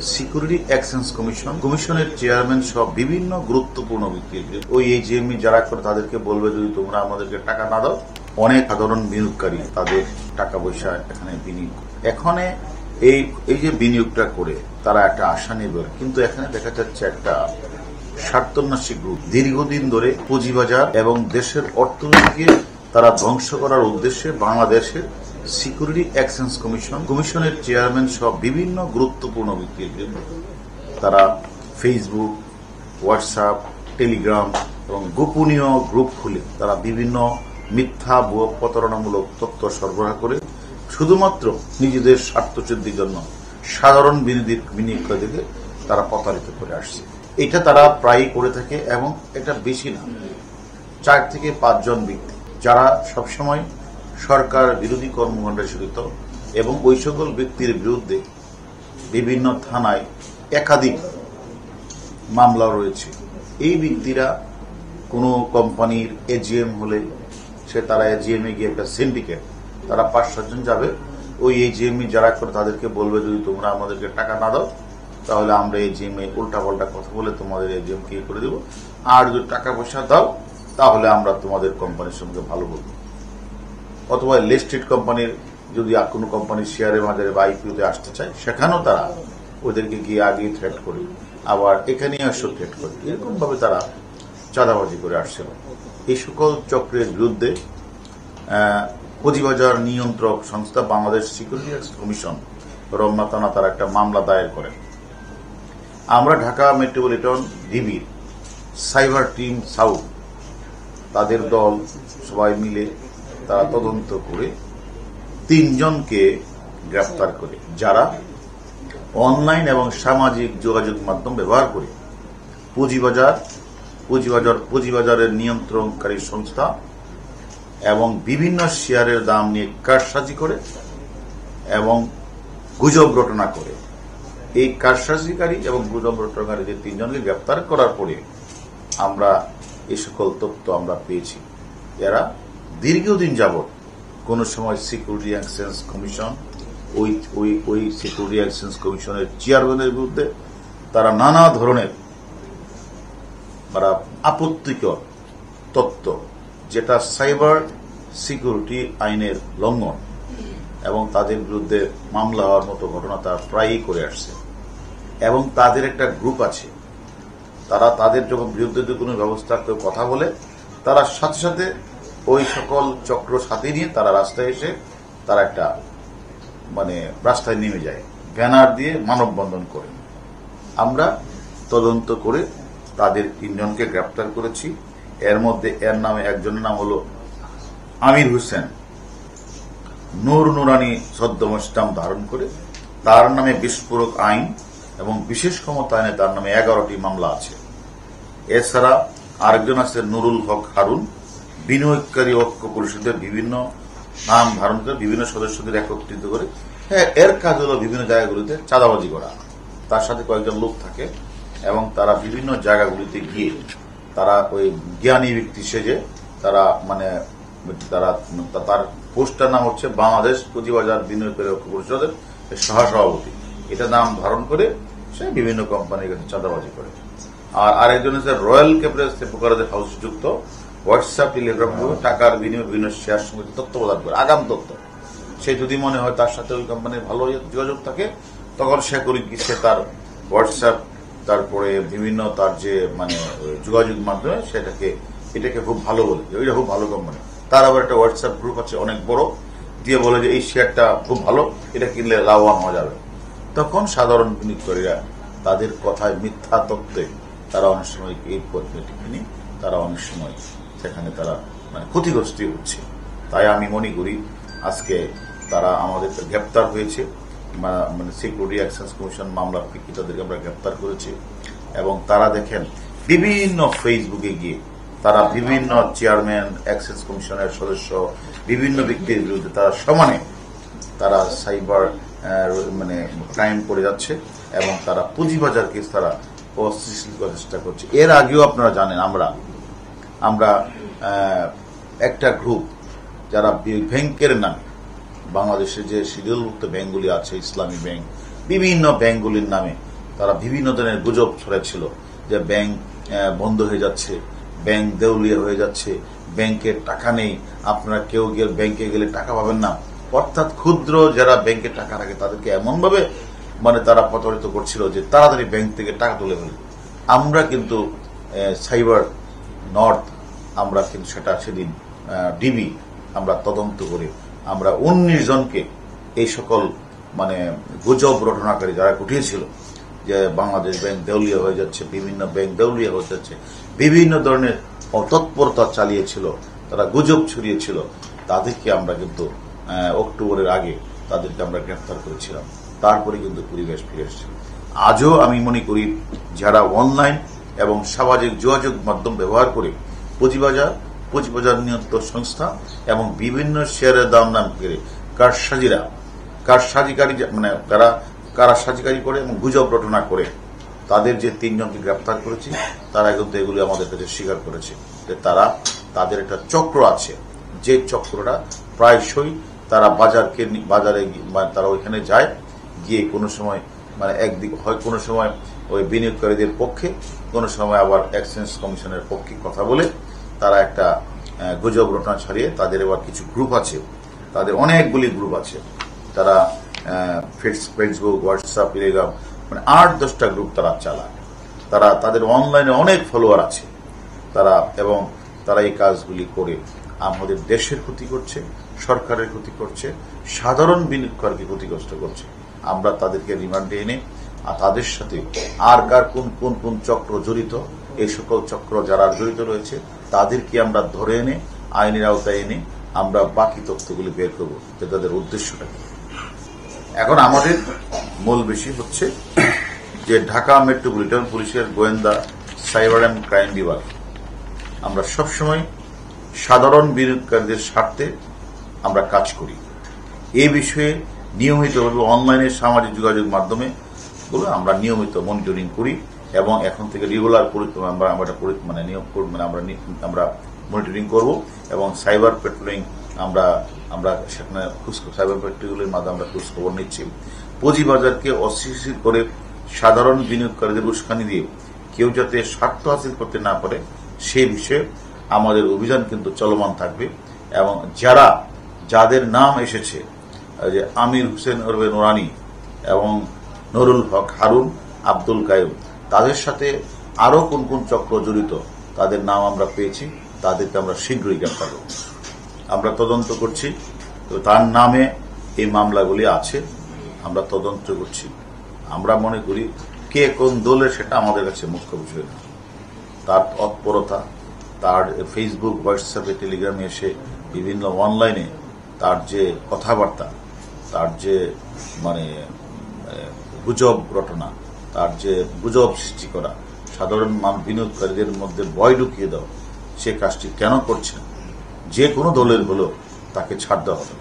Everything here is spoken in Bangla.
সিকিউরিটি এক্সচেঞ্জ কমিশনের চেয়ারম্যান সহ বিভিন্ন গুরুত্বপূর্ণ ব্যক্তি ওই এজিএমই যারা করে তাদেরকে বলবে যদি তোমরা আমাদেরকে টাকা না দাও, অনেক সাধারণ বিনিয়োগকারী তাদের টাকা পয়সা এখানে বিনিয়োগ এখানে এই যে বিনিয়োগটা করে তারা একটা আশা নেবে, কিন্তু এখানে দেখা যাচ্ছে একটা স্বার্থন্যাসী গ্রুপ দীর্ঘদিন ধরে পুঁজিবাজার এবং দেশের অর্থনীতিকে তারা ধ্বংস করার উদ্দেশ্যে বাংলাদেশের সিকিউরিটি এক্সচেঞ্জ কমিশনের চেয়ারম্যান সহ বিভিন্ন গুরুত্বপূর্ণ ব্যক্তি তারা ফেসবুক, হোয়াটসঅ্যাপ, টেলিগ্রাম এবং গোপনীয় গ্রুপ খুলে তারা বিভিন্ন মিথ্যা প্রতারণামূলক তথ্য সরবরাহ করে শুধুমাত্র নিজেদের স্বার্থসিদ্ধির জন্য সাধারণ বিনিয়োগকারীদেরকে তারা প্রতারিত করে আসছে। এটা তারা প্রায়ই করে থাকে এবং এটা বেশি না, 4 থেকে 5 জন ব্যক্তি যারা সবসময় সরকার বিরোধী কর্মকাণ্ডে জড়িত এবং ওই সকল ব্যক্তির বিরুদ্ধে বিভিন্ন থানায় একাধিক মামলা রয়েছে। এই ব্যক্তিরা কোনো কোম্পানির এজিএম হলে তারা এজিএমে গিয়ে একটা সিন্ডিকেট, তারা 5-7 জন যাবে, ওই এজিএমই যারা করে তাদেরকে বলবে যদি তোমরা আমাদেরকে টাকা না দাও তাহলে আমরা এজিএমে উল্টাপাল্টা কথা বলে তোমাদের এজিএম কি করে দেবো, আর যদি টাকা পয়সা দাও তাহলে আমরা তোমাদের কোম্পানির সঙ্গে ভালো বলবো। অথবা লিস্টেড কোম্পানির যদি কোনো কোম্পানির শেয়ারের বাজারে বা আইপিওতে আসতে চায় সেখানেও তারা ওদেরকে গিয়ে আগে থ্রেট করে, আবার এখানে এসে থ্রেট করে, এরকম ভাবে তারা চাঁদাবাজি করে আসছিল। এই সকল চক্রের বিরুদ্ধে পুঁজিবাজার নিয়ন্ত্রক সংস্থা Bangladesh security exchange commission Ramna থানা তারা একটা মামলা দায়ের করে। আমরা ঢাকা মেট্রোপলিটন ডিবির সাইবার টিম সাউথ তাদের দল সবাই মিলে তারা তদন্ত করে 3 জনকে গ্রেফতার করে, যারা অনলাইন এবং সামাজিক যোগাযোগ মাধ্যম ব্যবহার করে পুঁজিবাজারের নিয়ন্ত্রণকারী সংস্থা এবং বিভিন্ন শেয়ারের দাম নিয়ে কারসাজি করে এবং গুজব রটনা করে। এই কারসাজিকারী এবং গুজব রটনাকারী যে 3 জনকে গ্রেফতার করার পরে আমরা এই সকল তথ্য আমরা পেয়েছি। এরা দীর্ঘদিন যাবৎ কোন সময় সিকিউরিটি এক্সচেঞ্জ কমিশন ওই সিকিউরিটি এক্সচেঞ্জ কমিশনের চেয়ারম্যানের বিরুদ্ধে তারা নানা ধরনের আপত্তিকর তথ্য, যেটা সাইবার সিকিউরিটি আইনের লঙ্ঘন এবং তাদের বিরুদ্ধে মামলা হওয়ার মতো ঘটনা তারা প্রায়ই করে আসছে। এবং তাদের একটা গ্রুপ আছে, তারা তাদের যখন বিরুদ্ধে কোনো ব্যবস্থা কথা বলে তারা সাথে সাথে ওই সকল চক্র সাথে নিয়ে তারা রাস্তায় এসে তারা একটা রাস্তায় নেমে যায়, ব্যানার দিয়ে মানববন্ধন করে। আমরা তদন্ত করে তাদের 3 জনকে গ্রেপ্তার করেছি। এর মধ্যে একজনের নাম হলো আমির হোসেন, নূর নুরানি ছদ্মবেশ স্ট্যাম্প ধারণ করে, তার নামে বিস্ফোরক আইন এবং বিশেষ ক্ষমতা আইনে তার নামে 11টি মামলা আছে। এছাড়া আরেকজন আছে নুরুল হক হারুন, বিনিয়োগকারী ঐক্য পরিষদের বিভিন্ন নাম ধারণ করে বিভিন্ন সদস্যদের একত্রিত করে এর কাজ হলো বিভিন্ন জায়গাগুলিতে চাঁদাবাজি করা। তার সাথে কয়েকজন লোক থাকে এবং তারা বিভিন্ন জায়গাগুলিতে গিয়ে তারা ওই জ্ঞানী ব্যক্তি সেজে তারা তার পোস্টার নাম হচ্ছে বাংলাদেশ পুঁজিবাজার বিনিয়োগকারী ঐক্য পরিষদের সহসভাপতি, এটা নাম ধারণ করে সে বিভিন্ন কোম্পানির কাছে চাঁদাবাজি করে। আর আরেকজন হচ্ছে রয়্যাল ক্যাপিটাল প্রকারদের হাউস যুক্ত হোয়াটসঅ্যাপ, টেলিগ্রাম টাকার বিনিময়ে বিভিন্ন শেয়ার সঙ্গে তথ্য প্রদান করে, আগাম তথ্য। সে যদি মনে হয় তার সাথে ওই কোম্পানির ভালো যোগাযোগ থাকে তখন সে তার হোয়াটসঅ্যাপ তারপরে বিভিন্ন তার যে যোগাযোগ মাধ্যমে এটাকে খুব ভালো বলে, ওইটা খুব ভালো কোম্পানি। তার আবার একটা হোয়াটসঅ্যাপ গ্রুপ আছে অনেক বড়, দিয়ে বলে যে এই শেয়ারটা খুব ভালো, এটা কিনলে লাভবান হওয়া যাবে। তখন সাধারণ বিনিয়োগকারীরা তাদের কথায় মিথ্যা তথ্যে তারা অনেক সময় এই পদ্ধতি কিনে তারা অনেক সময় সেখানে তারা ক্ষতিগ্রস্ত হচ্ছে। তাই আমি মনে করি আজকে তারা আমাদের গ্রেপ্তার হয়েছে, সিকিউরিটি এক্সচেঞ্জ কমিশন মামলার প্রেক্ষিতে তাদেরকে আমরা গ্রেপ্তার করেছি। এবং তারা দেখেন বিভিন্ন ফেসবুকে গিয়ে তারা বিভিন্ন চেয়ারম্যান, এক্সচেঞ্জ কমিশনের সদস্য, বিভিন্ন ব্যক্তির বিরুদ্ধে তারা সমানে তারা সাইবার ক্রাইম করে যাচ্ছে এবং তারা পুঁজিবাজারকে তারা অস্থিতিশীল করার চেষ্টা করছে। এর আগেও আপনারা জানেন আমরা একটা গ্রুপ যারা ব্যাংকের নাম বাংলাদেশে যে শিডিউলভুক্ত ব্যাংকগুলি আছে, ইসলামী ব্যাংক, বিভিন্ন ব্যাংকগুলির নামে তারা বিভিন্ন ধরনের গুজব ছড়াচ্ছিল যে ব্যাংক বন্ধ হয়ে যাচ্ছে, ব্যাংক দেউলিয়া হয়ে যাচ্ছে, ব্যাংকের টাকা নেই, আপনারা কেউ গিয়ে ব্যাংকে গেলে টাকা পাবেন না। অর্থাৎ ক্ষুদ্র যারা ব্যাংকে টাকা রাখে তাদেরকে এমনভাবে তারা প্রতারিত করছিল যে তাড়াতাড়ি ব্যাংক থেকে টাকা তুলে ফেলবে। আমরা কিন্তু সাইবার নর্থ আমরা কিন্তু সেদিন ডিবি আমরা তদন্ত করে আমরা 19 জনকে এই সকল গুজব রটনাকারী যারা উঠিয়েছিল যে বাংলাদেশ ব্যাংক দেউলিয়া হয়ে যাচ্ছে, বিভিন্ন ব্যাংক দেউলিয়া হয়ে যাচ্ছে, বিভিন্ন ধরনের তৎপরতা চালিয়েছিল, তারা গুজব ছড়িয়েছিল, তাদেরকে আমরা কিন্তু অক্টোবরের আগে তাদেরকে আমরা গ্রেফতার করেছিলাম। তারপরে কিন্তু পরিবেশ ফিরে এসেছে। আজও আমি মনে করি যারা অনলাইন এবং সামাজিক যোগাযোগ মাধ্যম ব্যবহার করে পুঁজিবাজার নিয়ন্ত্রক সংস্থা এবং বিভিন্ন শেয়ারের দাম নাম করে কারসাজিকারী করে এবং গুজব রটনা করে তাদের যে 3 জনকে গ্রেফতার করেছি, তারা কিন্তু এগুলি আমাদের কাছে স্বীকার করেছে যে তাদের একটা চক্র আছে, যে চক্রটা প্রায়শই তারা বাজারে তারা ওইখানে যায়, গিয়ে কোনো সময় একদিক হয় কোনো সময় ওই বিনিয়োগকারীদের পক্ষে, কোনো সময় আবার এক্সচেঞ্জ কমিশনের পক্ষে কথা বলে তারা একটা গুজব রটনা ছড়িয়ে তাদের এবার কিছু গ্রুপ আছে, তাদের অনেকগুলি গ্রুপ আছে, তারা ফেসবুক, হোয়াটসঅ্যাপ, টেলিগ্রাম 8-10টা গ্রুপ তারা চালায়। তাদের অনলাইনে অনেক ফলোয়ার আছে, তারা এই কাজগুলি করে আমাদের দেশের ক্ষতি করছে, সরকারের ক্ষতি করছে, সাধারণ বিনিয়োগকারীকে ক্ষতিগ্রস্ত করছে। আমরা তাদেরকে রিমান্ডে এনে তাদের সাথে আর কার কোন চক্র জড়িত, এই সকল চক্র যারা জড়িত রয়েছে তাদেরকে আমরা ধরে এনে আইনের আওতায় এনে আমরা বাকি তথ্যগুলি বের করব যে তাদের উদ্দেশ্যটা কি। এখন আমাদের মূল বিষয় হচ্ছে যে ঢাকা মেট্রোপলিটন পুলিশের গোয়েন্দা সাইবার অ্যান্ড ক্রাইম বিভাগ আমরা সবসময় সাধারণ বিনিয়োগকারীদের স্বার্থে আমরা কাজ করি। এই বিষয়ে নিয়মিতভাবে অনলাইনে সামাজিক যোগাযোগ মাধ্যমে আমরা নিয়মিত মনিটরিং করি এবং এখন থেকে রেগুলার আমরা মনিটরিং করব এবং সাইবার পেট্রোলিং আমরা সেখানে সাইবার পেট্রোলিংয়ের মাধ্যমে আমরা খোঁজ খবর নিচ্ছি। পুঁজিবাজারকে অস্থিতিশীল করে সাধারণ বিনিয়োগকারীদের উস্কানি দিয়ে কেউ যাতে স্বার্থ হাসিল করতে না পারে সেই বিষয়ে আমাদের অভিযান কিন্তু চলমান থাকবে এবং যাদের নাম এসেছে যে আমির হোসেন ওরফে নুরানি এবং নুরুল হক হারুন, আব্দুল কায়ুম, তাদের সাথে আরো কোন চক্র জড়িত তাদের নাম আমরা পেয়েছি, তাদেরকে আমরা শীঘ্রই গ্রেফতার করব। আমরা তদন্ত করছি, তো তার নামে এই মামলাগুলি আছে, আমরা তদন্ত করছি। আমরা মনে করি কে কোন দলের সেটা আমাদের কাছে মুখ্য বিষয় না, তার তৎপরতা, তার ফেসবুক, হোয়াটসঅ্যাপে, টেলিগ্রামে এসে বিভিন্ন অনলাইনে তার যে কথাবার্তা, তার যে গুজব রটনা, তার যে গুজব সৃষ্টি করা, সাধারণ বিনিয়োগকারীদের মধ্যে ভয় ঢুকিয়ে দেওয়া, সে কাজটি কেন করছেন, যে কোনো দলের হলেও তাকে ছাড় দেওয়া হবে।